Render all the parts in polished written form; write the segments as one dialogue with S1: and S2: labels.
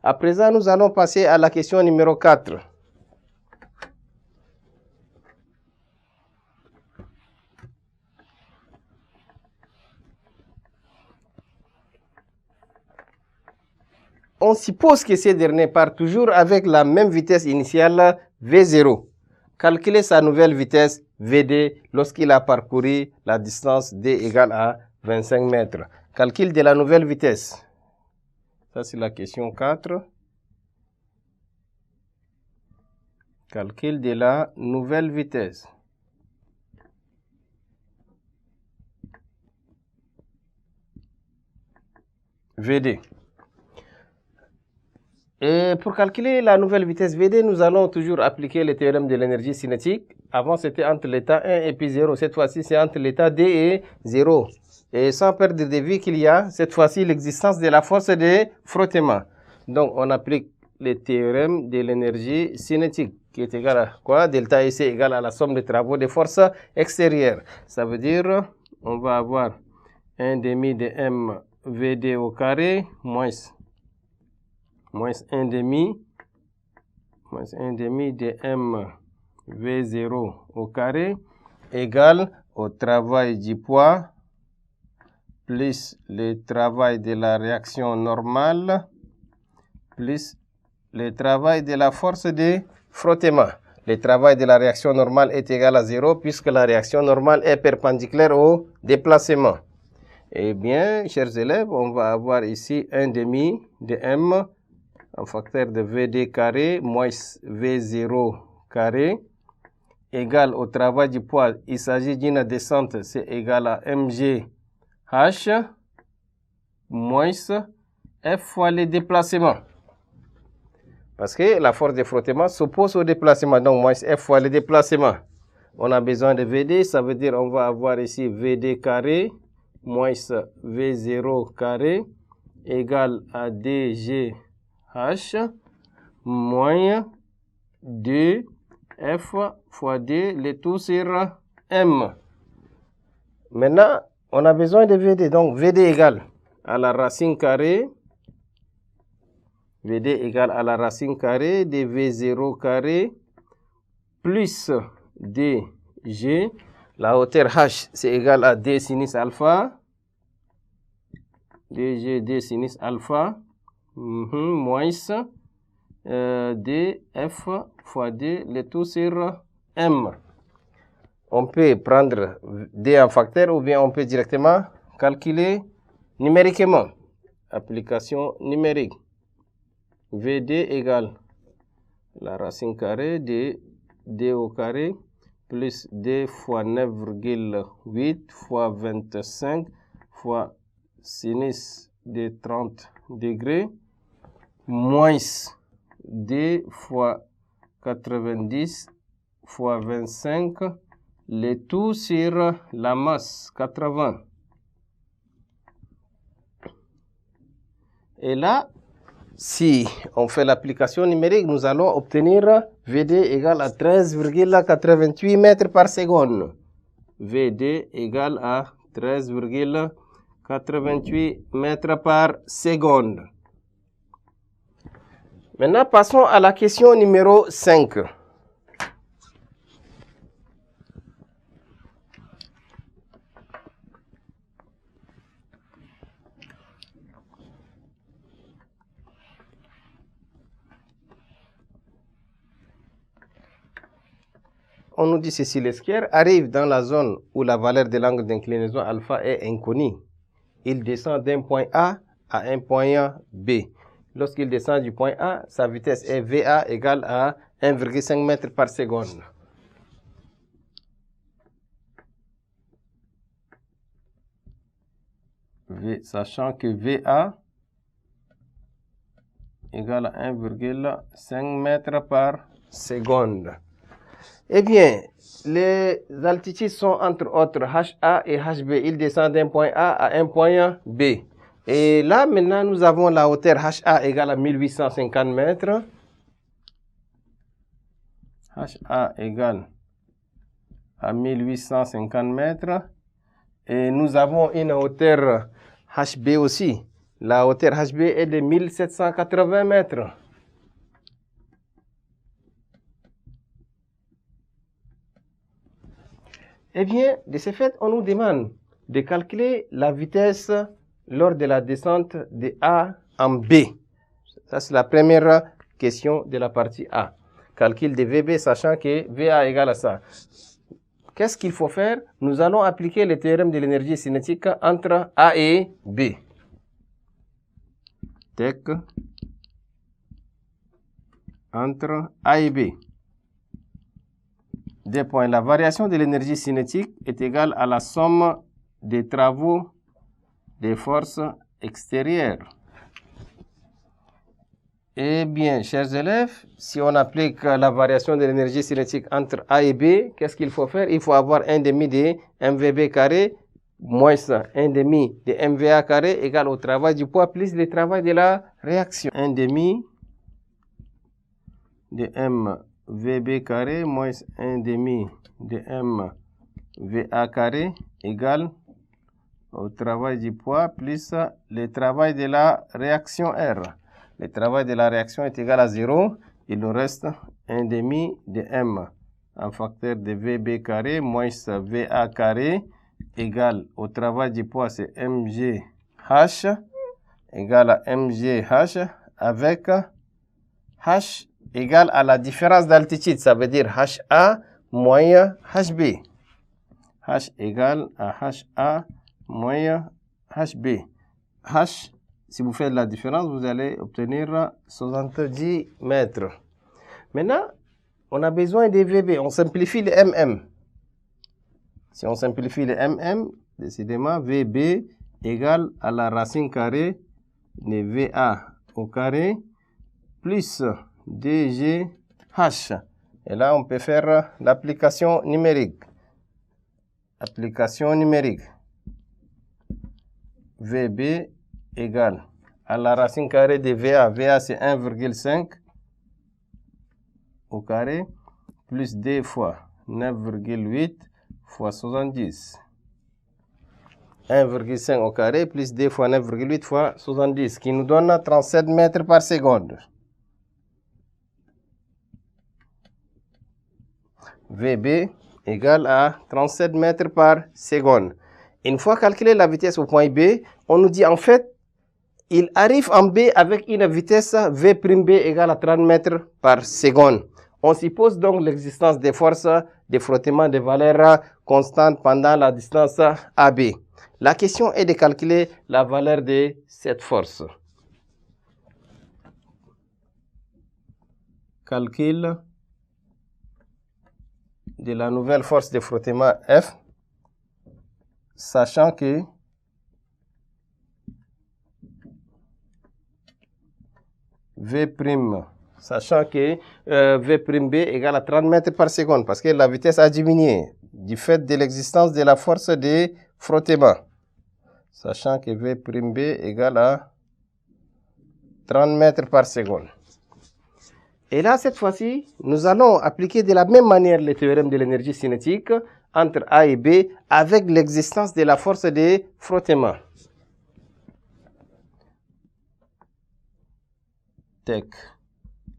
S1: À présent, nous allons passer à la question numéro 4. On suppose que ces derniers partent toujours avec la même vitesse initiale V0. Calculez sa nouvelle vitesse VD lorsqu'il a parcouru la distance D égale à 25 mètres. Calcul de la nouvelle vitesse. Ça, c'est la question 4. Calcul de la nouvelle vitesse. VD. Et pour calculer la nouvelle vitesse VD, nous allons toujours appliquer le théorème de l'énergie cinétique. Avant, c'était entre l'état 1 et puis 0. Cette fois-ci, c'est entre l'état D et 0. Et sans perdre de vue qu'il y a, cette fois-ci, l'existence de la force de frottement. Donc, on applique le théorème de l'énergie cinétique, qui est égal à quoi? Delta EC égale à la somme des travaux des forces extérieures. Ça veut dire, on va avoir 1 demi de M VD au carré, moins 1 demi de M V0 au carré égale au travail du poids plus le travail de la réaction normale plus le travail de la force de frottement. Le travail de la réaction normale est égal à 0 puisque la réaction normale est perpendiculaire au déplacement. Eh bien, chers élèves, on va avoir ici 1 demi de M un facteur de VD carré moins V0 carré égale au travail du poids. Il s'agit d'une descente, c'est égal à MGH moins F fois le déplacement. Parce que la force de frottement s'oppose au déplacement, donc moins F fois le déplacement. On a besoin de VD, ça veut dire on va avoir ici VD carré moins V0 carré égale à DG H moins 2F fois D, le tout sur M. Maintenant, on a besoin de VD. Donc, VD égale à la racine carrée. VD égale à la racine carrée de V0 carré plus DG. La hauteur H, c'est égal à D sinus alpha. DG, D sinus alpha. Moins df fois d, le tout sur m. On peut prendre d en facteur ou bien on peut directement calculer numériquement. Application numérique. Vd égale la racine carrée de d au carré plus d fois 9,8 fois 25 fois sinus de 30 degrés moins d fois 90 fois 25, le tout sur la masse 80. Et là, si on fait l'application numérique, nous allons obtenir VD égale à 13,88 mètres par seconde. VD égale à 13,88 mètres par seconde. Maintenant, passons à la question numéro 5. On nous dit ceci, le skieur arrive dans la zone où la valeur de l'angle d'inclinaison alpha est inconnue. Il descend d'un point A à un point B. Lorsqu'il descend du point A, sa vitesse est VA égale à 1,5 mètres par seconde. Sachant que VA égale à 1,5 mètres par seconde. Eh bien, les altitudes sont entre autres HA et HB. Il descend d'un point A à un point B. Et là, maintenant, nous avons la hauteur HA égale à 1850 mètres. HA égale à 1850 mètres. Et nous avons une hauteur HB aussi. La hauteur HB est de 1780 mètres. Eh bien, de ce fait, on nous demande de calculer la vitesse lors de la descente de A en B. Ça, c'est la première question de la partie A. Calcul de VB, sachant que VA égale à ça. Qu'est-ce qu'il faut faire? Nous allons appliquer le théorème de l'énergie cinétique entre A et B. Tech entre A et B. Des points. La variation de l'énergie cinétique est égale à la somme des travaux des forces extérieures. Eh bien, chers élèves, si on applique la variation de l'énergie cinétique entre A et B, qu'est-ce qu'il faut faire? Il faut avoir 1 demi de mvb carré moins 1 demi de mva carré égale au travail du poids plus le travail de la réaction. 1 demi de mvb carré moins 1 demi de mva carré égale au travail du poids plus le travail de la réaction R. Le travail de la réaction est égal à 0. Il nous reste 1 demi de m en facteur de vb carré moins va carré égale au travail du poids, c'est mgh égale à mgh avec h égale à la différence d'altitude. Ça veut dire ha moins hb. H égale à ha moins hb. H, si vous faites la différence, vous allez obtenir 70 mètres. Maintenant, on a besoin des VB. On simplifie les MM. Si on simplifie les MM, décidément, VB égale à la racine carrée de VA au carré plus DGH. Et là, on peut faire l'application numérique. Application numérique. VB égale à la racine carrée de VA. VA, c'est 1,5 au carré plus D fois 9,8 fois 70. 1,5 au carré plus D fois 9,8 fois 70 qui nous donne 37 mètres par seconde. VB égale à 37 mètres par seconde. Une fois calculé la vitesse au point B, on nous dit en fait, il arrive en B avec une vitesse V'B égale à 30 mètres par seconde. On suppose donc l'existence des forces de frottement de valeurs constantes pendant la distance AB. La question est de calculer la valeur de cette force. Calcul de la nouvelle force de frottement F, sachant que V'B égale à 30 mètres par seconde, parce que la vitesse a diminué du fait de l'existence de la force de frottement. Sachant que V'B égale à 30 mètres par seconde. Et là, cette fois-ci, nous allons appliquer de la même manière le théorème de l'énergie cinétique entre A et B avec l'existence de la force de frottement. Tech,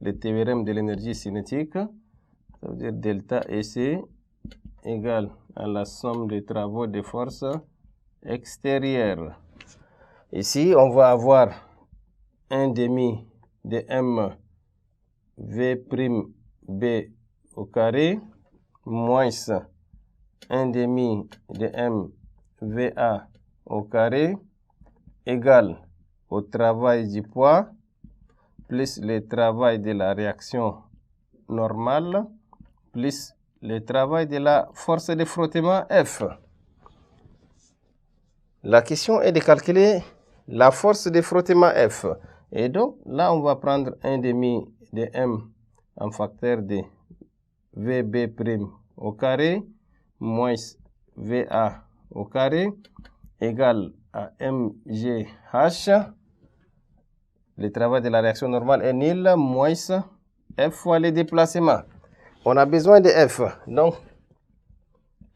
S1: le théorème de l'énergie cinétique, ça veut dire delta EC égale à la somme des travaux de force extérieure. Ici, on va avoir 1 demi de m V'B au carré moins 1 demi de m VA au carré égale au travail du poids plus le travail de la réaction normale plus le travail de la force de frottement F. La question est de calculer la force de frottement F. Et donc, là, on va prendre 1 demi de m en facteur de Vb' au carré moins Va au carré égale à mgh. Le travail de la réaction normale est nul, moins F fois le déplacement. On a besoin de F. Donc,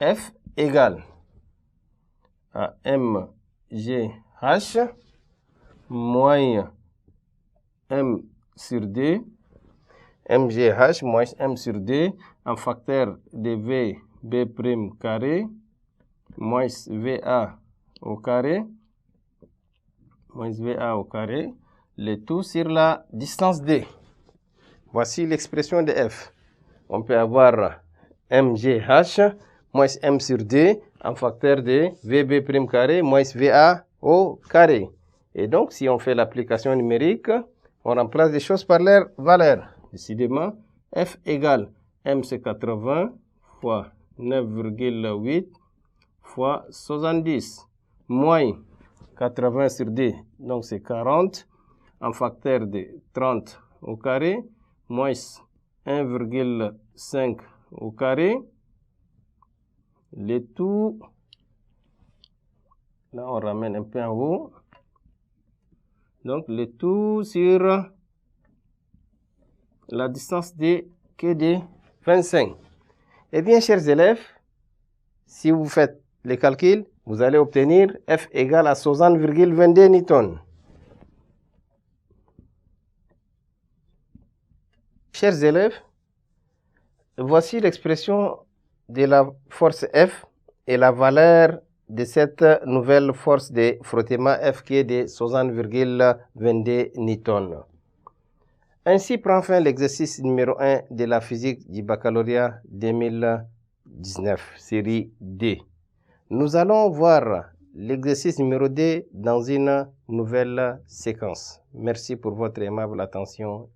S1: F égale à mgh moins m sur d, mgh moins m sur d, en facteur de v b' carré, moins va au carré, le tout sur la distance d. Voici l'expression de f. On peut avoir mgh moins m sur d en facteur de vb' carré moins va au carré. Et donc, si on fait l'application numérique, on remplace les choses par leur valeur. Décidément, f égale m c'est 80 fois 9,8 fois 70 moins 80 sur d, donc c'est 40 en facteur de 30 au carré moins 1,5 au carré, le tout, là on ramène un peu en haut, donc le tout sur la distance d qui est de 25. Eh bien, chers élèves, si vous faites les calculs, vous allez obtenir F égale à 60,22 newtons. Chers élèves, voici l'expression de la force F et la valeur de cette nouvelle force de frottement F qui est de 60,22 newtons. Ainsi prend fin l'exercice numéro 1 de la physique du baccalauréat 2019, série D. Nous allons voir l'exercice numéro 2 dans une nouvelle séquence. Merci pour votre aimable attention.